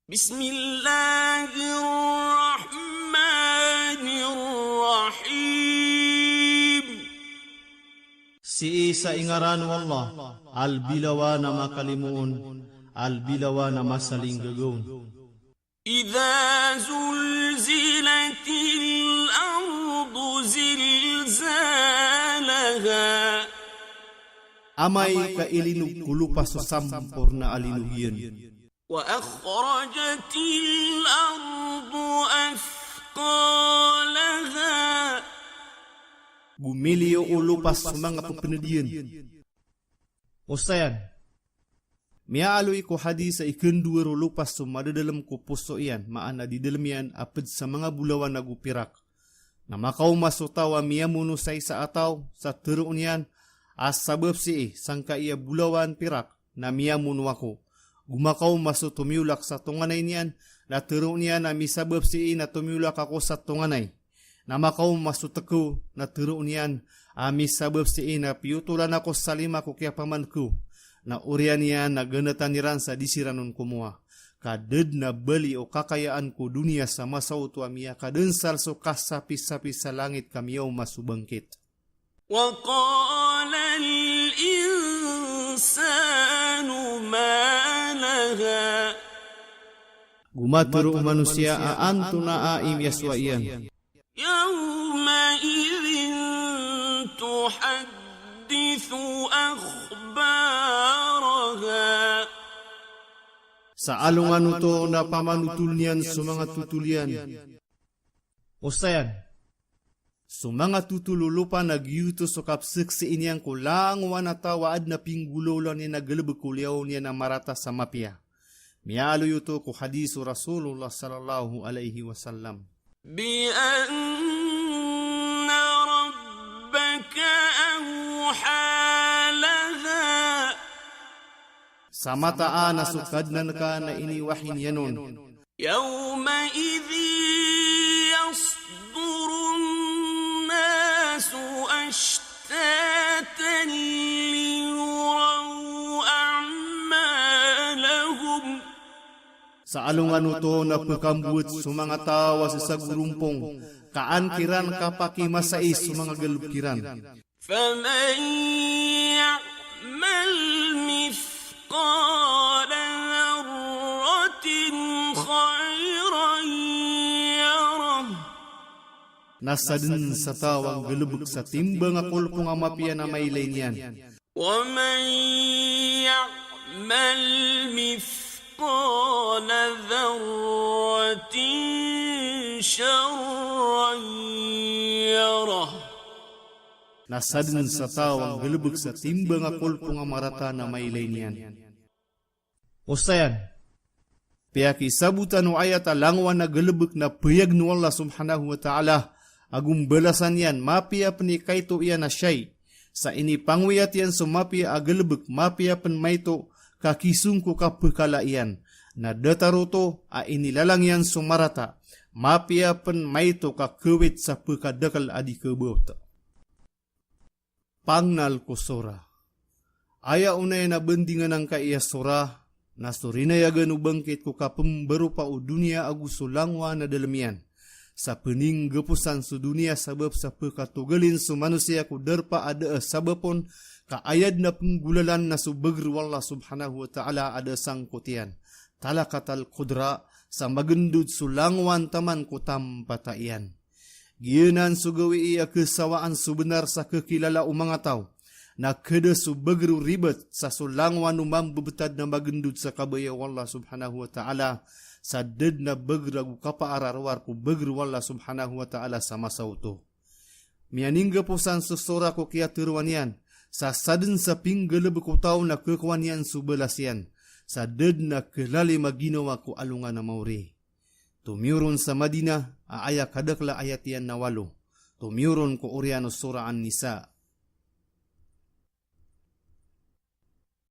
بسم الله الرحمن الرحيم. Si sa ingaran wallah, albilawa na makalimuon, albilawa na masaling gagawin. إذا زلزلت الأرض زلزالها Amay kailinog kulupas sa sampor na alinuhiyan. وأخرجت الأرض أثقالها Gumili o ulupas sa mga papanadiyan. Usayan, miaaloy ko hadis sa ikanduwero lupas sa madadalam ko puso iyan, maana di dalam yan apad sa mga bulawan na gupirak. Na makaw masutawa miyamunusay sa ataw, sa turoon yan, as sabab si sangka iya bulawan pirak na miyamunu ako. Gumakaw maso tumiulak sa tunganay niyan, na turoon niya na misabab si na tumiulak ako sa tunganay. Na makaw masutako na turoon niyan, misabab si na piyutulan ako sa lima ko kaya paman ko. Na urian niya na ganatan niran sa disiranon kumuha. Kadad na bali o kakayaan ko dunia sa masauto amiya kadensal so kasapi-sapi sa langit kamiyaw masubangkit. وقال الإنسان ما لها Gumaturo manusia aanto na aim yaswaiyan. يومئذ تحدث أخبارها Sa alungan ito na pamanutul niyan sa mga tutulian. Usayan, sa mga tutululupa nagyuto sa kapsaksi iniyang kulang wanatawaad na pinggulolan niya nagalabagkulyaw niya na marata sa mapya. Mialo yuto ko hadisu Rasulullah sallallahu alaihi wasallam. بأن ربك أوحى لها Sa mataan na sukadnan ka na iniwahin yanon. يومئذ يصدر الناس أشتاتا ليروا أعمالهم Sa alungan ito na pagkambuot sa mga tawa sa sagurumpong, kaankiran kapakimasais sa mga galupkiran. فمن يعمل مثقال ذرة خيرا يره Nasa din sa tawang galubog sa timbang akol kung amapya na may niyan. ومن يعمل مثقال ذرة شرا يره Nasa din sa tawang galubog sa timbang akol kung amarata na may niyan. Usayan, piyaki sabutan o ayat alangwan na galubog na payag no Allah subhanahu wa ta'ala, agum balasan yan, mapia panikaito iyan na siyay. Sa inipangwiyat yan so mapia agalubog, mapia panmayto, kakisung ko kapakala iyan. Na dataroto a inilalang yan sumarata, mapia panmayto kakawit sa pagkadakal adi kabot. Pangnal ko sora. Aya unay na bendingan ang kaiya sora, na surinayagan ubangkit ko kapembaru pa o dunia agusulangwa na dalamian. Sa pening gapusan su dunia sabab sa pekatugalin su manusia ku derpa ada sabapon kaayad na penggulalan na subagru Allah subhanahu wa ta'ala ada sangkutian. Talakatal kudra sa magendud sulangwan taman ku tampataian. Giyanan su gawi iya kesawaan su benar sa kekilala o mga tao. Na kada su bagru ribet sa sulangwan umam bebetad na magendud sa kabaya Allah subhanahu wa ta'ala. Sa ded na bagragu kapaararwar ku bagru Allah subhanahu wa ta'ala sa masauto. Mianingga po san susura ko kaya tiruan yan. Sa sadin sa pinggalab ko tao na kekuan yan su belas yan. Sa ded na kelali maginawa ko alungan na mauri. Tumiuron sa Madinah, aaya kadakla ayat yan na walo. Tumiuron ko uriano suraan nisa.